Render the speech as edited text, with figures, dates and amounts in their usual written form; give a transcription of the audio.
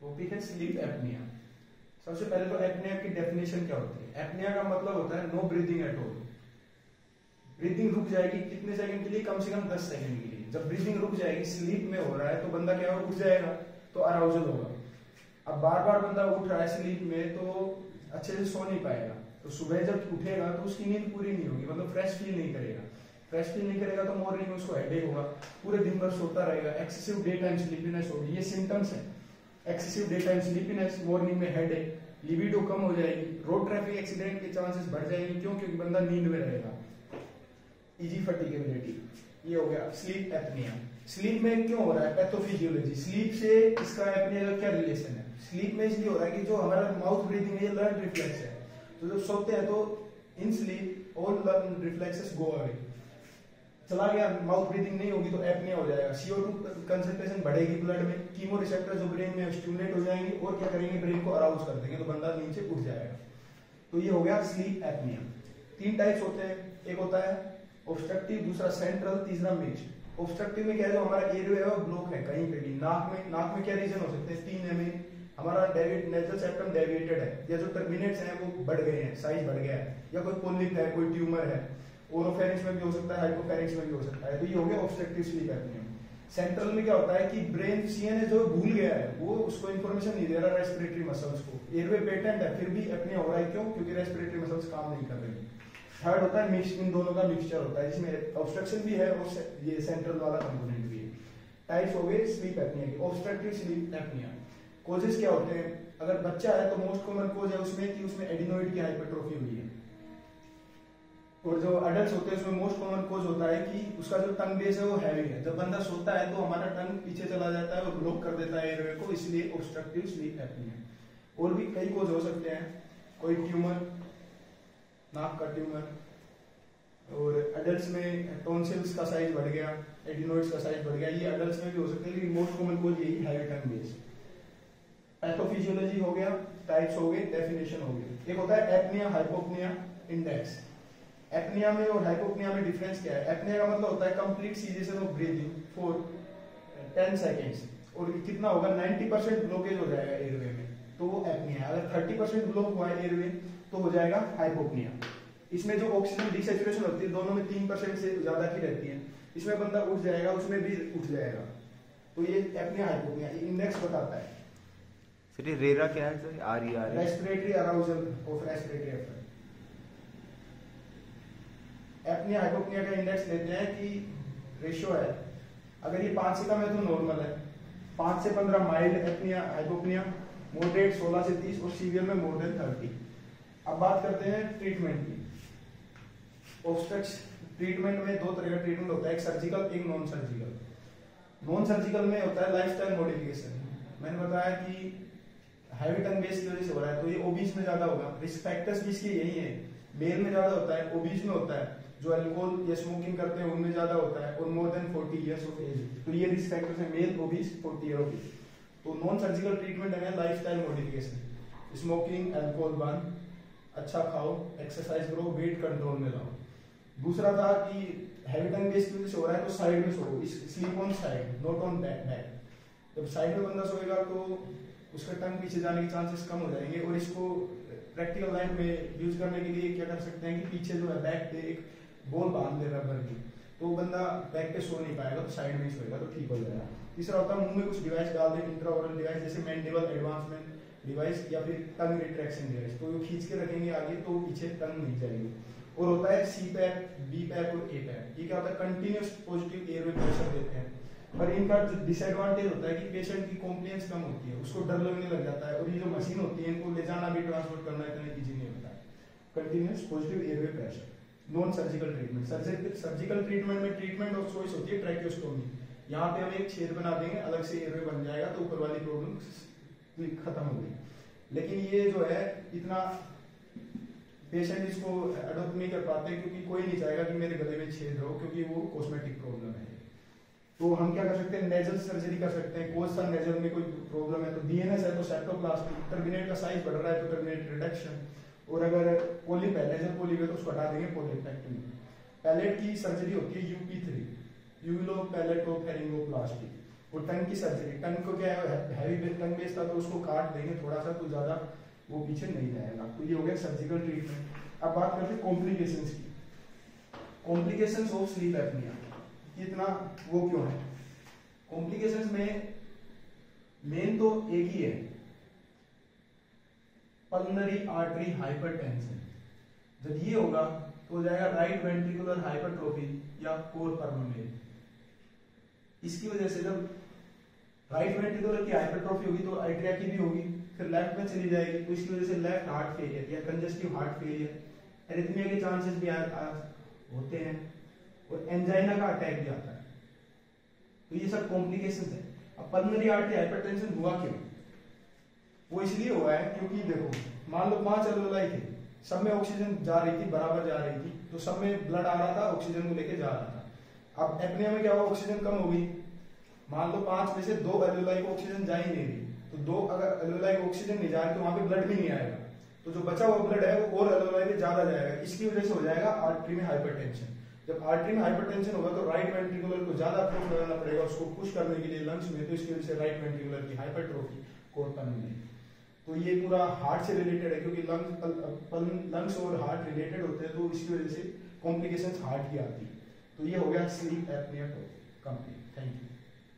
Topic है sleep apnoea. सबसे पहले तो एपनिया की डेफिनेशन क्या होती है। एपनिया का मतलब होता है no breathing at all. Breathing रुक जाएगी कितने सेकंड के लिए, कम से कम 10 सेकंड के लिए। जब ब्रीदिंग रुक जाएगी, स्लीप में हो रहा है, तो बंदा क्या होगा, उठ जाएगा, तो अराउजल होगा। अब बार बार बंदा उठ रहा है स्लीप में तो अच्छे से सो नहीं पाएगा, तो सुबह जब उठेगा तो उसकी नींद पूरी नहीं होगी, मतलब फ्रेश फील नहीं करेगा। फ्रेश फील नहीं करेगा तो मॉर्निंग में उसको हेडेक होगा, पूरे दिन भर सोता रहेगा, एक्सेसिव डे टाइम स्लीपीनेस होगी। ये सिम्टम्स है excessive day time sleepiness, morning में हेडेक, लिबिडो कम हो जाएगी, रोड ट्रैफिक एक्सीडेंट के चांसेस बढ़ जाएंगे। क्यों? क्योंकि बंदा नींद में रहेगा। इजी फटीगेबिलिटी, ये हो गया स्लीप एपनिया। स्लीप में क्यों हो रहा है? पैथोफिजियोलॉजी। स्लीप से इसका एपनिया का क्या रिलेशन है? स्लीप में इसलिए हो रहा है कि जो हमारा माउथ ब्रीथिंग है ये लर्न रिफ्लेक्स है, तो जब सोते हैं तो in sleep all learn reflexes go away, चला गया, माउथ ब्रीथिंग नहीं होगी तो एपनिया हो जाएगा। CO2 कंसंट्रेशन बढ़ेगी ब्लड में, कीमो रिसेप्टर जो ब्रेन में स्टिमुलेट हो जाएंगे और क्या करेंगे, ब्रेन को अराउज कर देंगे, तो बंदा नींद से उठ जाएगा। तो ये हो गया स्लीप एपनिया। 3 टाइप्स होते हैं, एक होता है ऑब्स्ट्रक्टिव, दूसरा सेंट्रल, तीसरा मिक्स्ड। ऑब्स्ट्रक्टिव में क्या है, जो हमारा एयरवे है वो ब्लॉक है कहीं पे भी। नाक में क्या रीजन हो सकते हैं? 3 में हमारा नेजल सेप्टम डेविएटेड है, या जो टर्मिनेट्स हैं वो बढ़ गए हैं, साइज बढ़ गया है, या कोई पोलिप है, कोई ट्यूमर है। ओरोफेरिंक्स में भी हो सकता है, हाइपोफेरिंक्स में भी हो सकता है। तो ये हो गया ऑब्स्ट्रक्टिव स्लीप एपनिया। सेंट्रल में क्या होता है कि ब्रेन सीएनए जो भूल गया है, वो उसको इन्फॉर्मेशन नहीं दे रहा रेस्पिरेटरी मसल्स को। एयरवे पेटेंट है फिर भी एपनिया हो रहा है, क्यों? क्योंकि रेस्पिरेटरी मसल्स काम नहीं कर रही। थर्ड होता है मिक्स, इन दोनों का मिक्सचर होता है, जिसमें ऑब्स्ट्रक्शन भी है और ये सेंट्रल वाला कंपोनेंट भी है। टाइप्स हो गए स्लीप एपनिया के। ऑब्स्ट्रक्टिव स्लीप एपनिया कोजेस क्या होते हैं? अगर बच्चा है तो मोस्ट कॉमन कोज है उसमें कि उसमें एडिनोइड की हाइपरट्रोफी हुई है, और जो अडल्ट होते हैं उसमें मोस्ट कॉमन कोज होता है कि उसका जो टंग बेस है वो हैवी है। जब बंदा सोता है तो हमारा टंग पीछे चला जाता है और ब्लॉक कर देता है एयरवे को, इसलिए ऑब्स्ट्रक्टिव स्लीप एपनिया। और भी कई कोज हो सकते हैं, कोई ट्यूमर, नाक का ट्यूमर, और अडल्ट्स में टॉन्सिल्स का साइज बढ़ गया, एडिनोइड्स का साइज बढ़ गया, ये अडल्ट्स में भी हो सकते हैं, लेकिन मोस्ट कॉमन कोज यही हैवी टंग बेस। पैथोफिजियोलॉजी हो गया, टाइप्स हो गए, डेफिनेशन हो गई। एक होता है एपनिया, हाइपोपनिया, इंडेक्स। एपनिया में और हाइपोपनिया में डिफरेंस क्या है? एपनिया का मतलब होता है complete cessation of breathing for 10 seconds, और कितना होगा, 90% ब्लॉकेज हो जाएगा एयरवे में, तो वो एपनिया है। अगर 30% ब्लॉक हुआ है एयरवे तो हो जाएगा हाइपोपनिया। इसमें जो ऑक्सीजन डिसैचुरेशन होती है दोनों में 3% से ज्यादा की रहती है, इसमें बंदा उठ जाएगा, उसमें भी उठ जाएगा, तो ये एपनिया हाइपोपनिया। इंडेक्स बताता है। फिर रेरा क्या है sir? RER, respiratory arousal of respiratory effort. Apnoea hypopnoea का इंडेक्स लेते हैं कि रेशियो है, अगर ये 5 से कम है तो नॉर्मल है, 5 से 15 माइल्ड एपनिया हाइपोपनिया, मॉडरेट 16 से 30, और सीवियर में मोर देन 30। अब बात करते हैं ट्रीटमेंट की। ऑब्स्ट्रक्शन ट्रीटमेंट में 2 तरह का ट्रीटमेंट होता है, एक सर्जिकल, एक नॉन सर्जिकल। नॉन सर्जिकल में होता है लाइफस्टाइल मॉडिफिकेशन। मैंने बताया कि हैवी टंग बेस की वजह से हो रहा है, तो ये ओबीज में ज्यादा होगा। रिस्क फैक्टर्स भी इसके यही है, मेल में ज्यादा होता है, ओबीज में होता है, जो अल्कोहल या स्मोकिंग करते हैं उनमें ज्यादा होता है, और more than 40 years of age. तो ये रिस्क फैक्टर्स है, male, obese, 40 year of age. तो नॉन सर्जिकल ट्रीटमेंट है लाइफस्टाइल मॉडिफिकेशन, स्मोकिंग, अल्कोहल बंद, अच्छा खाओ, एक्सरसाइज करो, वेट कंट्रोल में लाओ। दूसरा था कि हैवी टंग बेस की वजह से हो रहा है तो साइड में so, sleep on side, not on back. जब साइड में बंदा सोएगा तो उसका टंग पीछे जाने के चांसेस कम हो जाएंगे, और इसको प्रैक्टिकल लाइफ में यूज करने के लिए क्या कर सकते हैं कि पीछे जो है बैक पे एक बॉल बांध दे रबर की, तो बंदा बैक पे सो नहीं पाएगा, तो साइड में ही सोएगा, तो ठीक हो जाएगा। तीसरा होता है मुंह में कुछ डिवाइस डाल दे, इंट्राओरल डिवाइस, जैसे मैंडिबल एडवांसमेंट डिवाइस या फिर टंग रिट्रैक्शन डिवाइस, तो वो खींच के रखेंगे आगे तो पीछे टंग नहीं जाएगी। और होता है CPAP, BPAP और APAP। ये क्या होता है? कंटिन्यूस पॉजिटिव एयरवे प्रेशर देते हैं, पर इनका डिसएडवांटेज होता है कि पेशेंट की कॉम्प्लियंस कम होती है, उसको डर लगने लग जाता है, और ये जो मशीन होती है इनको ले जाना भी, ट्रांसपोर्ट करना इतना इजी नहीं होता है। Continuous positive airway pressure. Non surgical treatment. Surgical treatment में ट्रीटमेंट ऑफ चॉइस होती है ट्रैकियोस्टोमी। यहाँ पे हम एक छेद बना देंगे, अलग से एयरवे बन जाएगा, तो ऊपर वाली प्रॉब्लम खत्म हो गई। लेकिन ये जो है इतना पेशेंट इसको अडॉप्ट नहीं कर पाते, क्योंकि कोई नहीं चाहेगा कि मेरे गले में छेद हो, क्योंकि वो कॉस्मेटिक प्रॉब्लम है। तो हम क्या कर सकते हैं? नेजल सर्जरी कर सकते हैं। कोई सा नेजल में कोई प्रॉब्लम है तो DNS है तो सेप्टोप्लास्टी, टर्मिनेट का साइज बढ़ रहा है तो टर्मिनेट रिडक्शन, और अगर पोलिप है, नेजल पोलिप है तो उसको हटा देंगे, पोलिपेक्टमी। पैलेट की सर्जरी होती है UP3, यूलो पैलेटोफेरिंगोप्लास्टी। वो टंग की सर्जरी, टंग को क्या है हैवी टंग बेस था तो उसको काट देंगे थोड़ा सा तो ज्यादा वो पीछे नहीं जाएगा। तो ये हो गया सर्जिकल ट्रीटमेंट। अब बात करते हैं कॉम्प्लिकेशंस की। कॉम्प्लिकेशंस ऑफ स्लीप एपनिया इतना वो क्यों है? कॉम्प्लिकेशंस में मेन तो एक ही है, पल्मोनरी आर्टरी हाइपरटेंशन। जब ये होगा तो हो जाएगा राइट वेंट्रिकुलर हाइपरट्रोफी या कोर परमानेंट। इसकी वजह से जब राइट वेंट्रिकुलर की हाइपरट्रोफी होगी तो आर्टरिया की भी होगी, फिर लेफ्ट में चली जाएगी तो इसकी वजह से लेफ्ट हार्ट फेलियर या कंजेस्टिव हार्ट फेलियर, एरिथमिया के चांसेस भी होते हैं और एंजाइना का अटैक भी आता है। तो ये सब कॉम्प्लिकेशंस है। अब पल्मोनरी आर्टरी हाइपरटेंशन हुआ क्यों? वो इसलिए हुआ है क्योंकि देखो मान लो 5 एल्वेओलाई थे, सब में ऑक्सीजन जा रही थी, बराबर जा रही थी, तो सब में ब्लड आ रहा था, ऑक्सीजन को लेके जा रहा था। अब एपनिया में क्या हुआ, ऑक्सीजन कम हो गई। मान लो 5 में से 2 एल्वेओलाई को ऑक्सीजन जा ही नहीं रही, तो 2 अगर एल्वेओलाई को ऑक्सीजन नहीं जा रही तो वहां पे ब्लड भी नहीं आएगा, तो जो बचा हुआ ब्लड है वो और एल्वेओलाई पे ज्यादा जाएगा। इसकी वजह से हो जाएगा आर्टरी में हाइपरटेंशन। जब आर्टरी में हाइपरटेंशन होगा तो राइट वेंट्रिकुलर को ज्यादा फोर्स लगाना पड़ेगा उसको पुश करने के लिए लंग्स में, तो इसकी वजह से राइट वेंट्रिकुलर की हाइपरट्रोफी, कोर परमानेंट। तो ये पूरा हार्ट से रिलेटेड है क्योंकि लंग्स और हार्ट रिलेटेड होते हैं, तो इसकी वजह से कॉम्प्लिकेशंस हार्ट की आती है। तो ये हो गया sleep apnoea complete. Thank you.